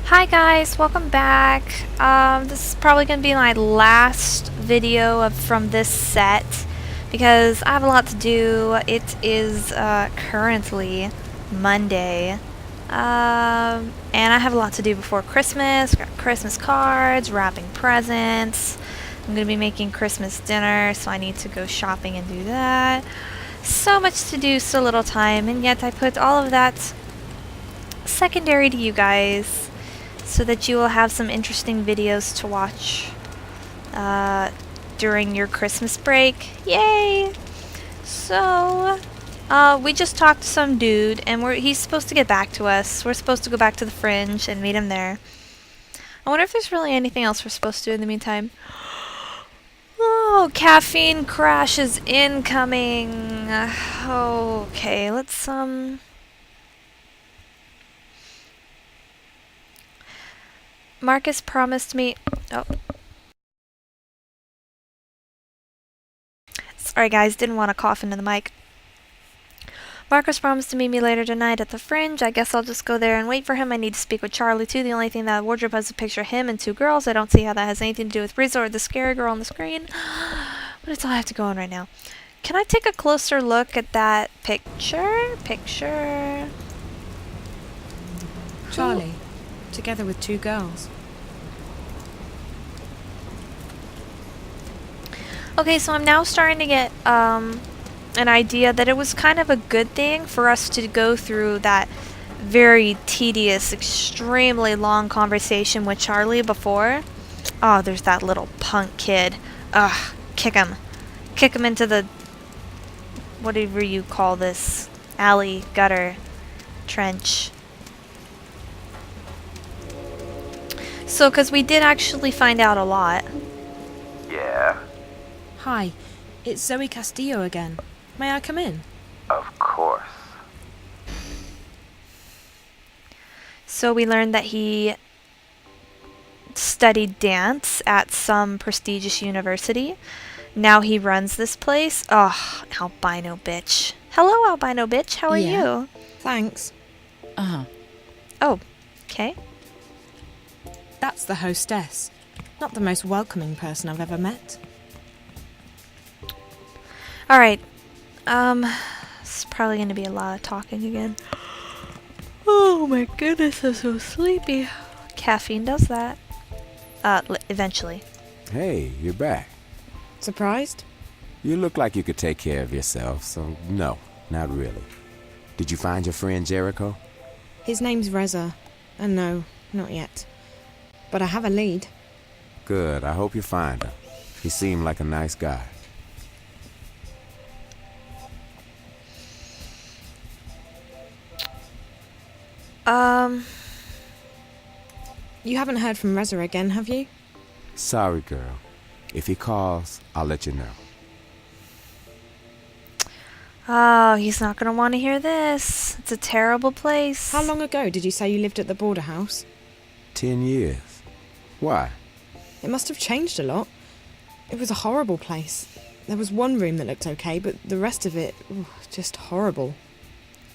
Hi guys, welcome back. This is probably going to be my last video from this set because I have a lot to do. It is currently Monday, and I have a lot to do before Christmas. Got Christmas cards, wrapping presents. I'm going to be making Christmas dinner, so I need to go shopping and do that. So much to do, so little time, and yet I put all of that secondary to you guys, so that you will have some interesting videos to watch during your Christmas break. Yay! So, we just talked to some dude, and he's supposed to get back to us. We're supposed to go back to the Fringe and meet him there. I wonder if there's really anything else we're supposed to do in the meantime. Oh, caffeine crash is incoming. Okay, let's, Marcus promised me... Oh. Sorry guys, didn't want to cough into the mic. Marcus promised to meet me later tonight at the Fringe. I guess I'll just go there and wait for him. I need to speak with Charlie too. The only thing that wardrobe has a picture of him and two girls. I don't see how that has anything to do with Rizzo or the scary girl on the screen. But it's all I have to go on right now. Can I take a closer look at that picture? Charlie, together with two girls. Okay, so I'm now starting to get an idea that it was kind of a good thing for us to go through that very tedious, extremely long conversation with Charlie before. Oh, there's that little punk kid. Ugh, kick him. Kick him into the, whatever you call this, alley, gutter, trench. So, because we did actually find out a lot. Yeah, Hi, it's Zoe Castillo again. May I come in? of course. So we learned that he studied dance at some prestigious university. Now he runs this place. Oh, albino bitch. Hello, albino bitch. How are you? Thanks. Oh, okay. That's the hostess. Not the most welcoming person I've ever met. Alright. It's probably going to be a lot of talking again. Oh my goodness, I'm so sleepy. Caffeine does that. Eventually. Hey, you're back. Surprised? You look like you could take care of yourself, so no, not really. Did you find your friend Jericho? His name's Reza. And no, not yet. But I have a lead. Good, I hope you find him. He seemed like a nice guy. You haven't heard from Reza again, have you? Sorry, girl. If he calls, I'll let you know. Oh, he's not going to want to hear this. It's a terrible place. How long ago did you say you lived at the border house? 10 years. Why? It must have changed a lot. It was a horrible place. There was one room that looked okay, but the rest of it, just horrible.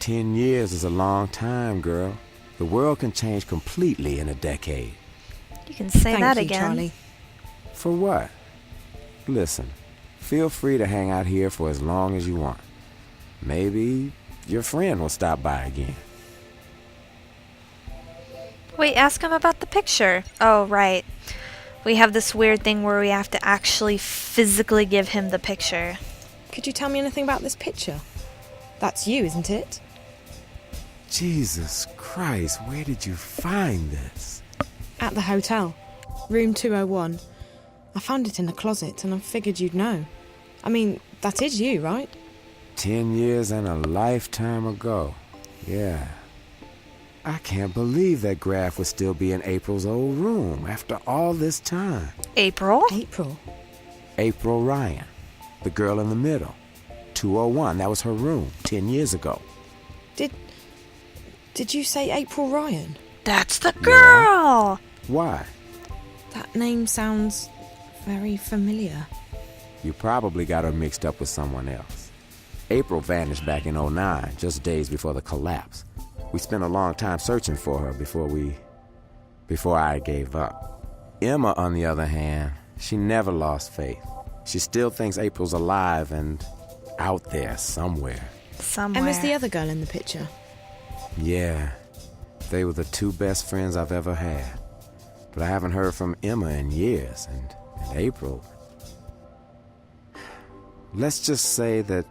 10 years is a long time, girl. The world can change completely in a decade. You can say Thank that you, again. Charlie. For what? Listen, feel free to hang out here for as long as you want. Maybe your friend will stop by again. Wait, ask him about the picture. Oh, right. We have this weird thing where we have to actually physically give him the picture. Could you tell me anything about this picture? That's you, isn't it? Jesus Christ, where did you find this? At the hotel. Room 201. I found it in a closet and I figured you'd know. I mean, that is you, right? 10 years and a lifetime ago. Yeah. I can't believe that graph would still be in April's old room after all this time. April? April? April Ryan, the girl in the middle. 201, that was her room 10 years ago. Did you say April Ryan? That's the girl! Why? That name sounds very familiar. You probably got her mixed up with someone else. April vanished back in '09, just days before the collapse. We spent a long time searching for her before we... before I gave up. Emma, on the other hand, she never lost faith. She still thinks April's alive and out there somewhere. Somewhere. Emma's the other girl in the picture. Yeah, they were the two best friends I've ever had. But I haven't heard from Emma in years, and April. Let's just say that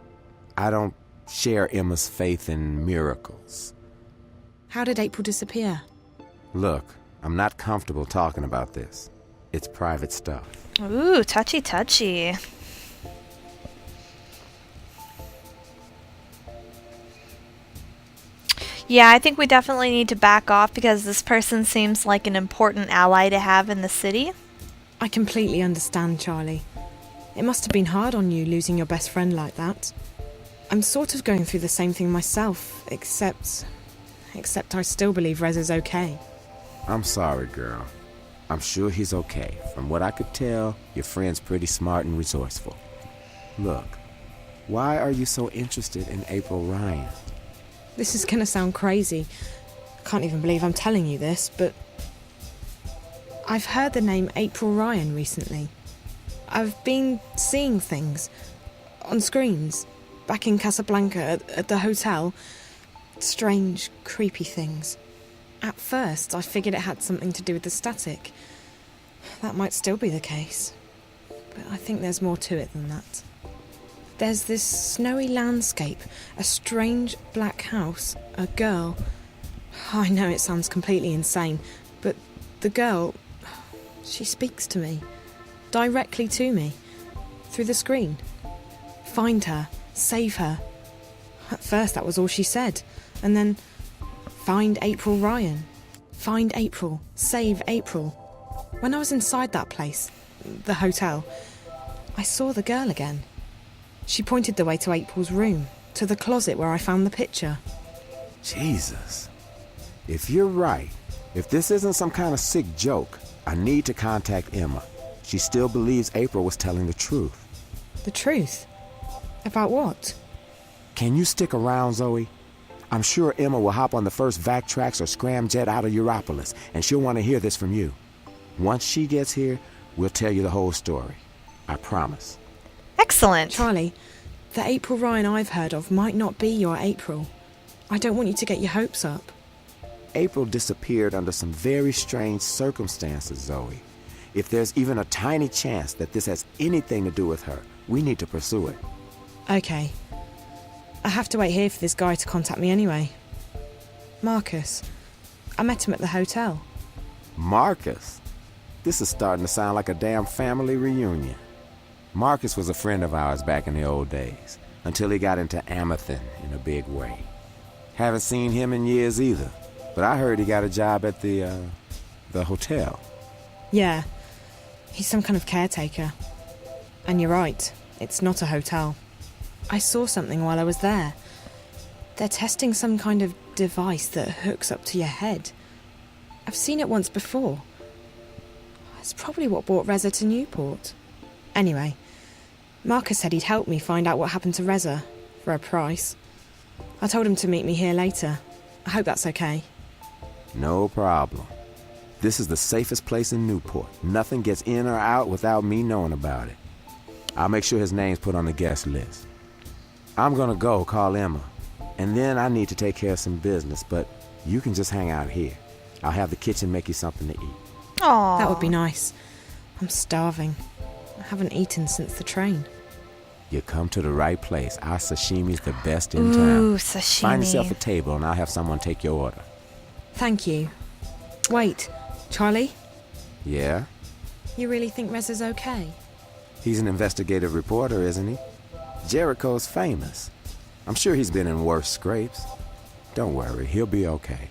I don't share Emma's faith in miracles. How did April disappear? Look, I'm not comfortable talking about this. It's private stuff. Ooh, touchy touchy. Yeah, I think we definitely need to back off because this person seems like an important ally to have in the city. I completely understand, Charlie. It must have been hard on you losing your best friend like that. I'm sort of going through the same thing myself, except I still believe Rez is okay. I'm sorry, girl. I'm sure he's okay. From what I could tell, your friend's pretty smart and resourceful. Look, why are you so interested in April Ryan? This is gonna sound crazy. I can't even believe I'm telling you this, but I've heard the name April Ryan recently. I've been seeing things on screens back in Casablanca at the hotel. Strange, creepy things. At first, I figured it had something to do with the static. That might still be the case, but I think there's more to it than that. There's this snowy landscape, a strange black house, a girl. I know it sounds completely insane, but the girl, she speaks to me, directly to me, through the screen. Find her, save her. At first that was all she said, and then find April Ryan. Find April, save April. When I was inside that place, the hotel, I saw the girl again. She pointed the way to April's room, to the closet where I found the picture. Jesus. If you're right, if this isn't some kind of sick joke, I need to contact Emma. She still believes April was telling the truth. The truth? About what? Can you stick around, Zoe? I'm sure Emma will hop on the first vac tracks or scramjet out of Europolis, and she'll want to hear this from you. Once she gets here, we'll tell you the whole story. I promise. Excellent. Charlie, the April Ryan I've heard of might not be your April. I don't want you to get your hopes up. April disappeared under some very strange circumstances, Zoe. If there's even a tiny chance that this has anything to do with her, we need to pursue it. Okay. I have to wait here for this guy to contact me anyway. Marcus. I met him at the hotel. Marcus? This is starting to sound like a damn family reunion. Marcus was a friend of ours back in the old days, until he got into Amethyst in a big way. Haven't seen him in years either, but I heard he got a job at the hotel. Yeah. He's some kind of caretaker. And you're right, it's not a hotel. I saw something while I was there. They're testing some kind of device that hooks up to your head. I've seen it once before. It's probably what brought Reza to Newport. Anyway, Marcus said he'd help me find out what happened to Reza, for a price. I told him to meet me here later. I hope that's okay. No problem. This is the safest place in Newport. Nothing gets in or out without me knowing about it. I'll make sure his name's put on the guest list. I'm gonna go call Emma, and then I need to take care of some business, but you can just hang out here. I'll have the kitchen make you something to eat. Aww. That would be nice. I'm starving. I haven't eaten since the train. You come to the right place. Our sashimi's the best in Ooh, town. sashimi. Find yourself a table and I'll have someone take your order. Thank you. Wait, Charlie? Yeah? You really think Reza's okay? He's an investigative reporter, isn't he? Jericho's famous. I'm sure he's been in worse scrapes. Don't worry, he'll be okay.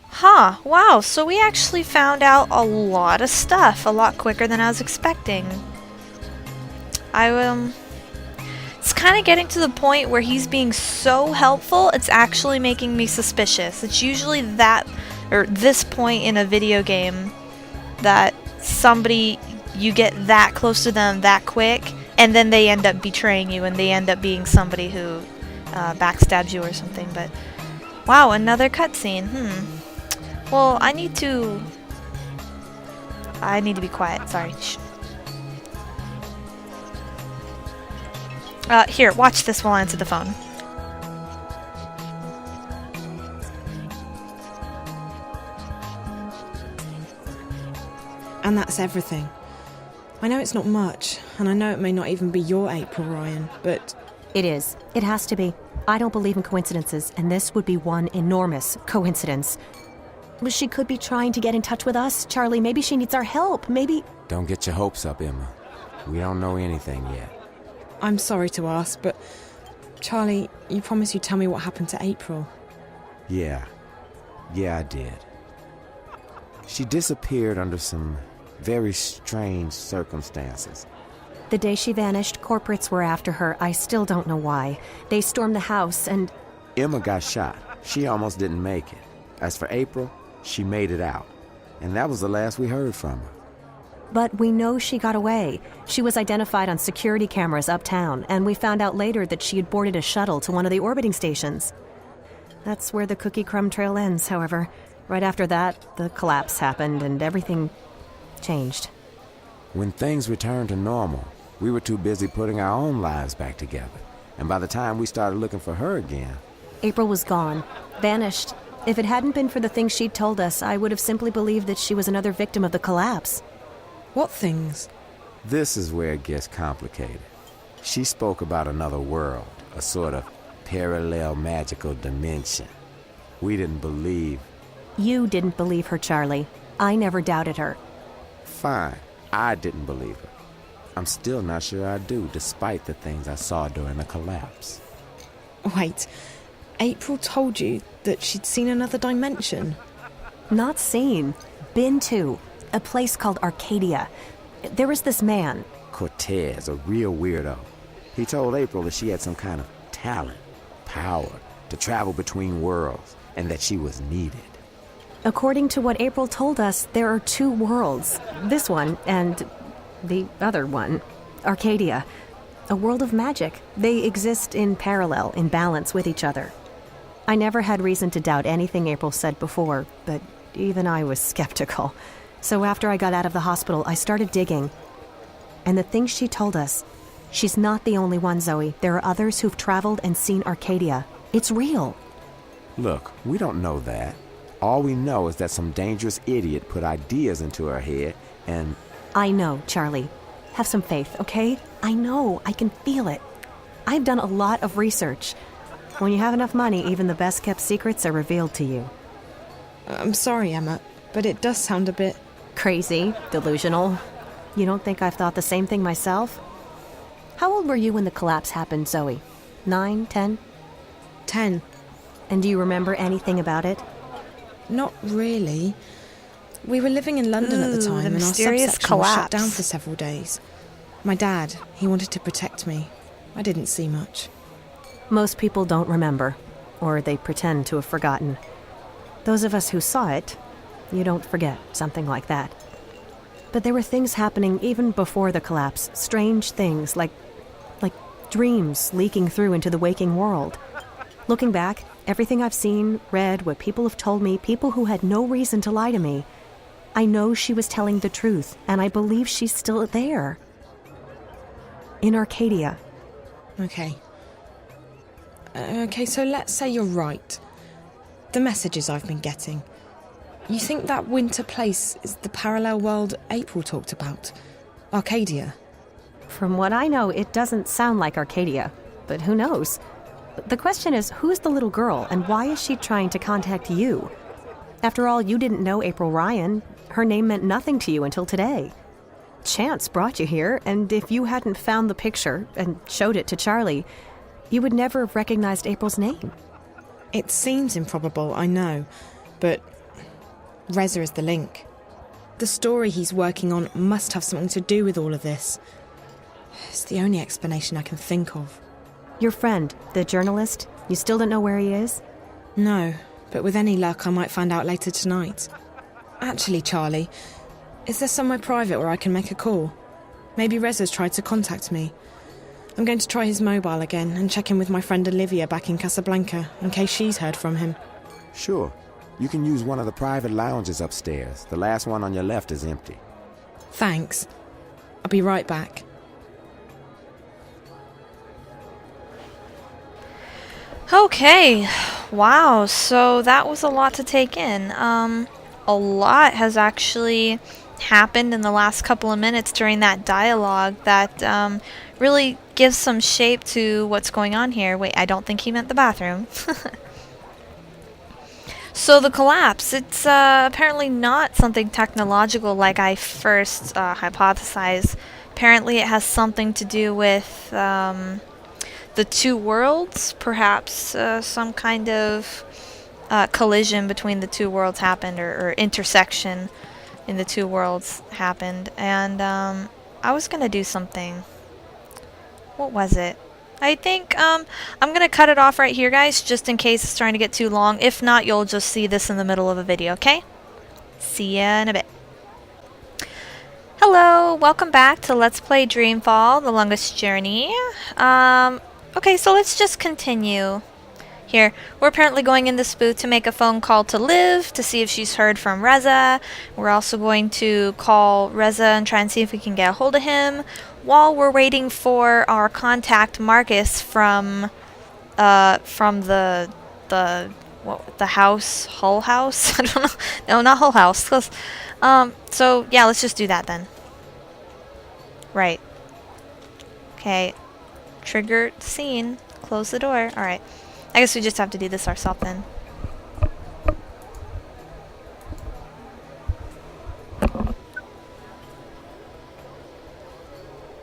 Huh, wow, so we actually found out a lot of stuff, a lot quicker than I was expecting. It's kind of getting to the point where he's being so helpful, it's actually making me suspicious. It's usually that, or this point in a video game, that somebody, you get that close to them that quick, and then they end up betraying you, and they end up being somebody who backstabs you or something, but Wow, another cutscene. Well, I need to be quiet. Sorry. Shh. Here, watch this while I answer the phone. And that's everything. I know it's not much, and I know it may not even be your April, Ryan, but... It is. It has to be. I don't believe in coincidences, and this would be one enormous coincidence. She could be trying to get in touch with us. Charlie, maybe she needs our help. Maybe... Don't get your hopes up, Emma. We don't know anything yet. I'm sorry to ask, but... Charlie, you promised you'd tell me what happened to April. Yeah, I did. She disappeared under some very strange circumstances. The day she vanished, corporates were after her. I still don't know why. They stormed the house and... Emma got shot. She almost didn't make it. As for April, she made it out. And that was the last we heard from her. But we know she got away. She was identified on security cameras uptown, and we found out later that she had boarded a shuttle to one of the orbiting stations. That's where the cookie crumb trail ends, however. Right after that, the collapse happened and everything changed. When things returned to normal, we were too busy putting our own lives back together. And by the time we started looking for her again... April was gone. Vanished. If it hadn't been for the things she'd told us, I would have simply believed that she was another victim of the collapse. What things? This is where it gets complicated. She spoke about another world, a sort of parallel magical dimension. We didn't believe... You didn't believe her, Charlie. I never doubted her. Fine, I didn't believe her. I'm still not sure I do, despite the things I saw during the collapse. Wait, April told you that she'd seen another dimension? Not seen. Been to. A place called Arcadia. There was this man. Cortez, a real weirdo. He told April that she had some kind of talent, power, to travel between worlds, and that she was needed. According to what April told us, there are two worlds. This one and the other one. Arcadia. A world of magic. They exist in parallel, in balance with each other. I never had reason to doubt anything April said before, but even I was skeptical. So after I got out of the hospital, I started digging. And the things she told us, she's not the only one, Zoe. There are others who've traveled and seen Arcadia. It's real. Look, we don't know that. All we know is that some dangerous idiot put ideas into her head and... I know, Charlie. Have some faith, okay? I know. I can feel it. I've done a lot of research. When you have enough money, even the best-kept secrets are revealed to you. I'm sorry, Emma, but it does sound a bit... Crazy, delusional. You don't think I've thought the same thing myself? How old were you when the collapse happened, Zoe? 9, 10? 10. And do you remember anything about it? Not really. We were living in London at the time, the and our mysterious subsection was shut collapse. down for several days. My dad, he wanted to protect me. I didn't see much. Most people don't remember, or they pretend to have forgotten. Those of us who saw it, you don't forget something like that. But there were things happening even before the collapse, strange things like dreams leaking through into the waking world. Looking back, everything I've seen, read, what people have told me, people who had no reason to lie to me, I know she was telling the truth, and I believe she's still there. In Arcadia. Okay. Okay, so let's say you're right. The messages I've been getting. You think that winter place is the parallel world April talked about? Arcadia? From what I know, it doesn't sound like Arcadia, but who knows? The question is, who's the little girl, and why is she trying to contact you? After all, you didn't know April Ryan. Her name meant nothing to you until today. Chance brought you here, and if you hadn't found the picture and showed it to Charlie, you would never have recognized April's name. It seems improbable, I know, but Reza is the link. The story he's working on must have something to do with all of this. It's the only explanation I can think of. Your friend, the journalist, you still don't know where he is? No, but with any luck I might find out later tonight. Actually, Charlie, is there somewhere private where I can make a call? Maybe Reza's tried to contact me. I'm going to try his mobile again and check in with my friend Olivia back in Casablanca, in case she's heard from him. Sure. You can use one of the private lounges upstairs. The last one on your left is empty. Thanks. I'll be right back. Okay, wow, so that was a lot to take in. A lot has actually happened in the last couple of minutes during that dialogue that really gives some shape to what's going on here. Wait, I don't think he meant the bathroom. So the collapse, it's apparently not something technological like I first hypothesized. Apparently it has something to do with the two worlds, perhaps some kind of collision between the two worlds happened, or intersection in the two worlds happened. And I was gonna do something. What was it? I think I'm gonna cut it off right here, guys, just in case it's starting to get too long. If not, you'll just see this in the middle of a video, okay? See ya in a bit. Hello, welcome back to Let's Play Dreamfall, The Longest Journey. Okay, so let's just continue here. We're apparently going in this booth to make a phone call to Liv to see if she's heard from Reza. We're also going to call Reza and try and see if we can get a hold of him while we're waiting for our contact Marcus from the house, Hull House. I don't know. No, not Hull House. Close. So yeah, let's just do that then. Right. Okay. Trigger scene. Close the door. All right. I guess we just have to do this ourselves then.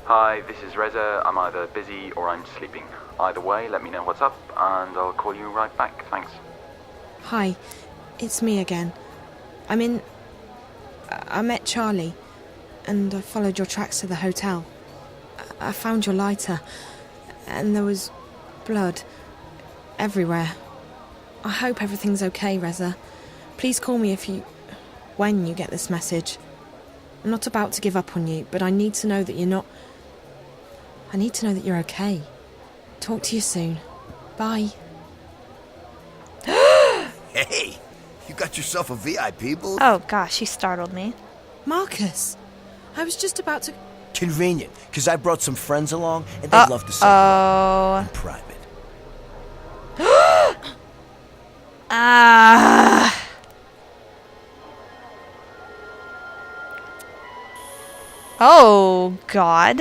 Hi, this is Reza. I'm either busy or I'm sleeping. Either way, let me know what's up, and I'll call you right back. Thanks. Hi, it's me again. I met Charlie, and I followed your tracks to the hotel. I found your lighter, and there was blood everywhere. I hope everything's okay, Reza. Please call me when you get this message. I'm not about to give up on you, but I need to know that you're not... I need to know that you're okay. Talk to you soon. Bye. Hey, you got yourself a VIP booth? Oh gosh, he startled me. Marcus, I was just about to... Convenient, because I brought some friends along, and they'd love to say hello in private. Oh God.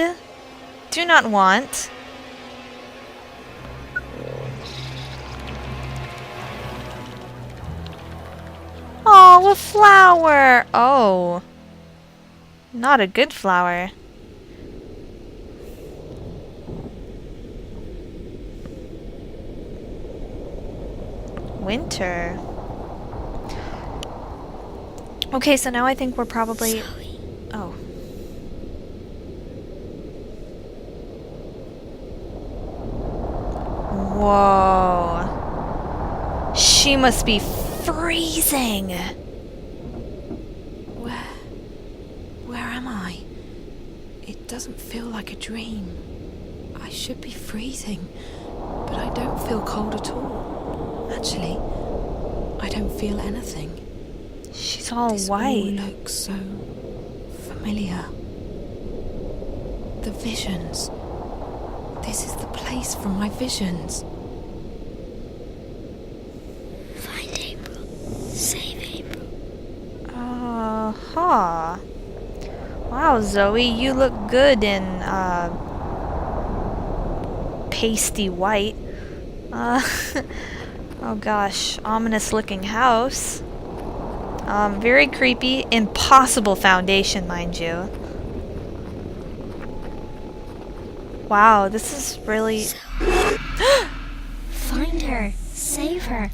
Do not want. Oh, a flower. Oh. Not a good flower. Winter. Okay, so now I think we're probably... Zoe. Oh. Whoa. She must be freezing. Where am I? It doesn't feel like a dream. I should be freezing, but I don't feel cold at all. Actually, I don't feel anything. She's all This white. all looks so familiar. The visions. This is the place from my visions. Find April. Save April. Huh. Wow, Zoe, you look good in, pasty white. Oh gosh, ominous looking house. Very creepy. Impossible foundation, mind you. Wow, this is really... Find her. Save her.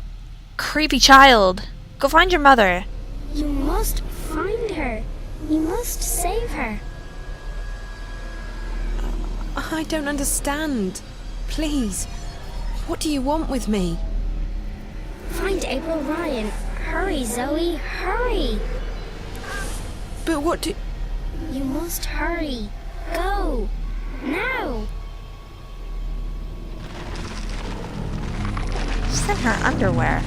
Creepy child. Go find your mother. You must find her. You must save her. I don't understand. Please, what do you want with me? Find April Ryan. Hurry, Zoe. Hurry. But what do... You must hurry. Go. Now. She's in her underwear.